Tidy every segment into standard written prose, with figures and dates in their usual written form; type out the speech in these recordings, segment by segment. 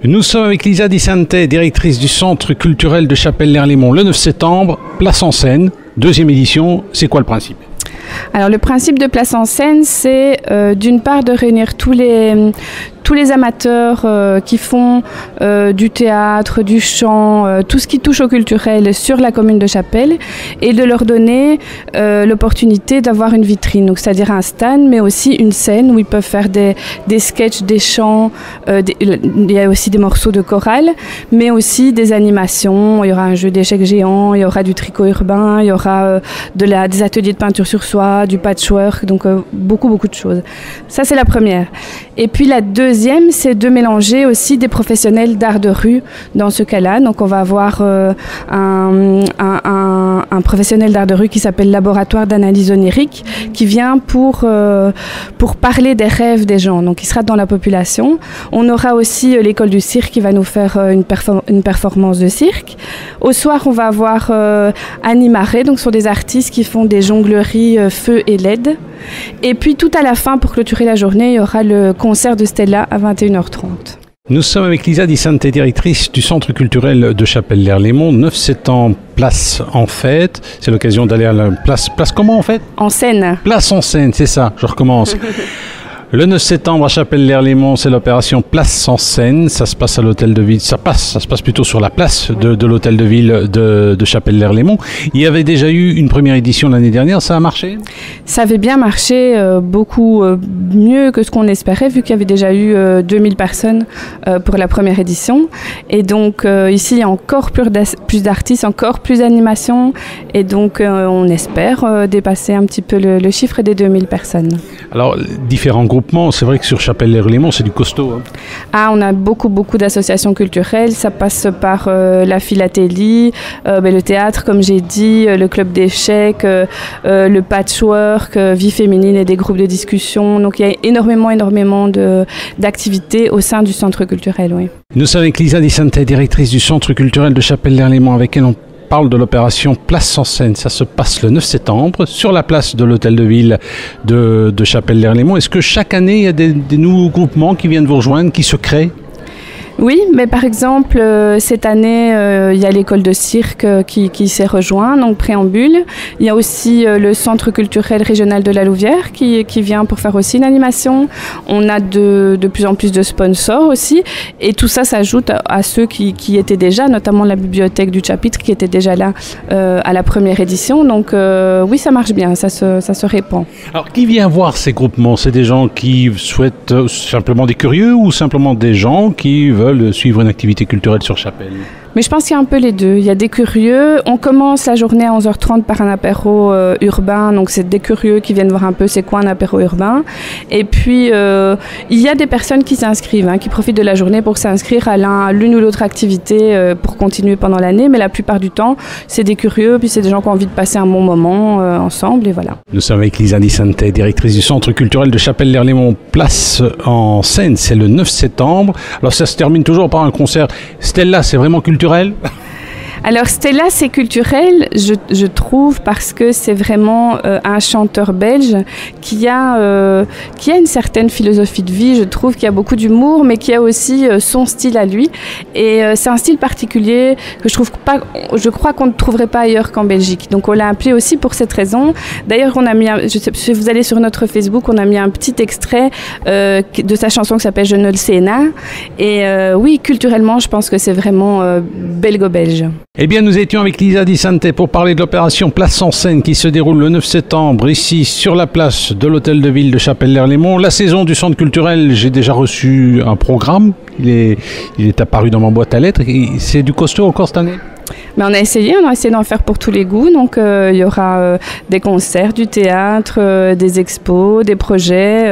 Nous sommes avec Lisa Di Sante, directrice du Centre culturel de Chapelle-l'Erlémont, le 9 septembre, Place en scène, deuxième édition. C'est quoi le principe ? Alors le principe de Place en scène, c'est d'une part de réunir tous les amateurs qui font du théâtre, du chant, tout ce qui touche au culturel sur la commune de Chapelle, et de leur donner l'opportunité d'avoir une vitrine, donc c'est-à-dire un stand, mais aussi une scène où ils peuvent faire des sketchs, des chants, il y a aussi des morceaux de chorale, mais aussi des animations. Il y aura un jeu d'échecs géant, il y aura du tricot urbain, il y aura des ateliers de peinture sur soie, du patchwork, donc beaucoup de choses. Ça, c'est la première. Et puis la deuxième, c'est de mélanger aussi des professionnels d'art de rue dans ce cas-là. Donc on va avoir un professionnel d'art de rue qui s'appelle Laboratoire d'analyse onirique, qui vient pour parler des rêves des gens. Donc il sera dans la population. On aura aussi l'école du cirque qui va nous faire une performance de cirque. Au soir, on va avoir Animaré, donc ce sont des artistes qui font des jongleries feu et LED. Et puis tout à la fin, pour clôturer la journée, il y aura le concert de Stella à 21h30. Nous sommes avec Lisa Di Sante, directrice du Centre culturel de Chapelle-l'Erlémont, 9 septembre, place en fête. C'est l'occasion d'aller à la place comment en fait ? En scène. Place en scène, c'est ça, je recommence. Le 9 septembre à Chapelle-l'Erlémont, c'est l'opération Place en scène. Ça se passe à l'hôtel de ville. Ça se passe plutôt sur la place de l'hôtel de ville de Chapelle-l'Erlémont. Il y avait déjà eu une première édition l'année dernière. Ça a marché ? Ça avait bien marché, beaucoup mieux que ce qu'on espérait, vu qu'il y avait déjà eu 2000 personnes pour la première édition. Et donc ici, il y a encore plus d'artistes, encore plus d'animations. Et donc on espère dépasser un petit peu le chiffre des 2000 personnes. Alors, différents groupements, c'est vrai que sur Chapelle-l'Erlémont, c'est du costaud. Hein. Ah, on a beaucoup d'associations culturelles. Ça passe par la philatélie, le théâtre, comme j'ai dit, le club d'échecs, le patchwork, vie féminine et des groupes de discussion. Donc, il y a énormément d'activités au sein du centre culturel, oui. Nous sommes avec Lisa Di Sante, directrice du Centre culturel de Chapelle-l'Erlémont, avec elle on parle de l'opération Place en scène. Ça se passe le 9 septembre sur la place de l'hôtel de ville de Chapelle-l'Erlémont. Est-ce que chaque année, il y a des nouveaux groupements qui viennent vous rejoindre, qui se créent ? Oui, mais par exemple, cette année, il y a l'école de cirque qui s'est rejoint, donc Préambule. Il y a aussi le centre culturel régional de la Louvière qui vient pour faire aussi une animation. On a de plus en plus de sponsors aussi. Et tout ça s'ajoute à ceux qui étaient déjà, notamment la bibliothèque du chapitre qui était déjà là à la première édition. Donc oui, ça marche bien, ça se répand. Alors, qui vient voir ces groupements ? C'est des gens qui souhaitent simplement des curieux ou simplement des gens qui veulent suivre une activité culturelle sur Chapelle? Mais je pense qu'il y a un peu les deux. Il y a des curieux. On commence la journée à 11h30 par un apéro urbain. Donc, c'est des curieux qui viennent voir un peu c'est quoi un apéro urbain. Et puis, il y a des personnes qui s'inscrivent, qui profitent de la journée pour s'inscrire à l'une ou l'autre activité pour continuer pendant l'année. Mais la plupart du temps, c'est des curieux. Puis, c'est des gens qui ont envie de passer un bon moment ensemble. Et voilà. Nous sommes avec Lisa Di Sante, directrice du Centre culturel de Chapelle-l'Erlémont. Place en scène, c'est le 9 septembre. Alors, ça se termine toujours par un concert. Stella, c'est vraiment culturel? Alors Stella, c'est culturel, je trouve, parce que c'est vraiment un chanteur belge qui a une certaine philosophie de vie. Je trouve qu'il y a beaucoup d'humour, mais qui a aussi son style à lui. Et c'est un style particulier que je crois qu'on ne trouverait pas ailleurs qu'en Belgique. Donc on l'a appelé aussi pour cette raison. D'ailleurs, on a mis, si vous allez sur notre Facebook, on a mis un petit extrait de sa chanson qui s'appelle Je ne le sais pas. Et oui, culturellement, je pense que c'est vraiment belgo-belge. Eh bien, nous étions avec Lisa Di Sante pour parler de l'opération Place en scène qui se déroule le 9 septembre ici sur la place de l'hôtel de ville de Chapelle-l'Erlémont. La saison du centre culturel, j'ai déjà reçu un programme. Il est apparu dans ma boîte à lettres. C'est du costaud encore cette année? Mais on a essayé d'en faire pour tous les goûts. Donc il y aura des concerts, du théâtre, des expos, des projets,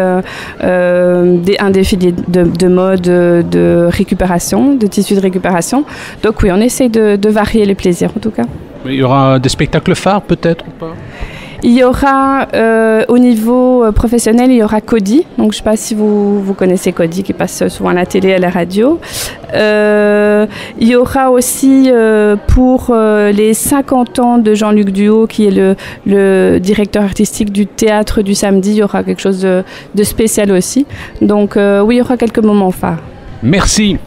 un défilé de mode de récupération, de tissus de récupération. Donc oui, on essaye de varier les plaisirs en tout cas. Mais il y aura des spectacles phares peut-être ou pas? Il y aura, au niveau professionnel, il y aura Cody. Donc, je ne sais pas si vous connaissez Cody, qui passe souvent à la télé et à la radio. Il y aura aussi, pour les 50 ans de Jean-Luc Duhaut, qui est le directeur artistique du théâtre du samedi, il y aura quelque chose de spécial aussi. Donc, oui, il y aura quelques moments phares. Merci.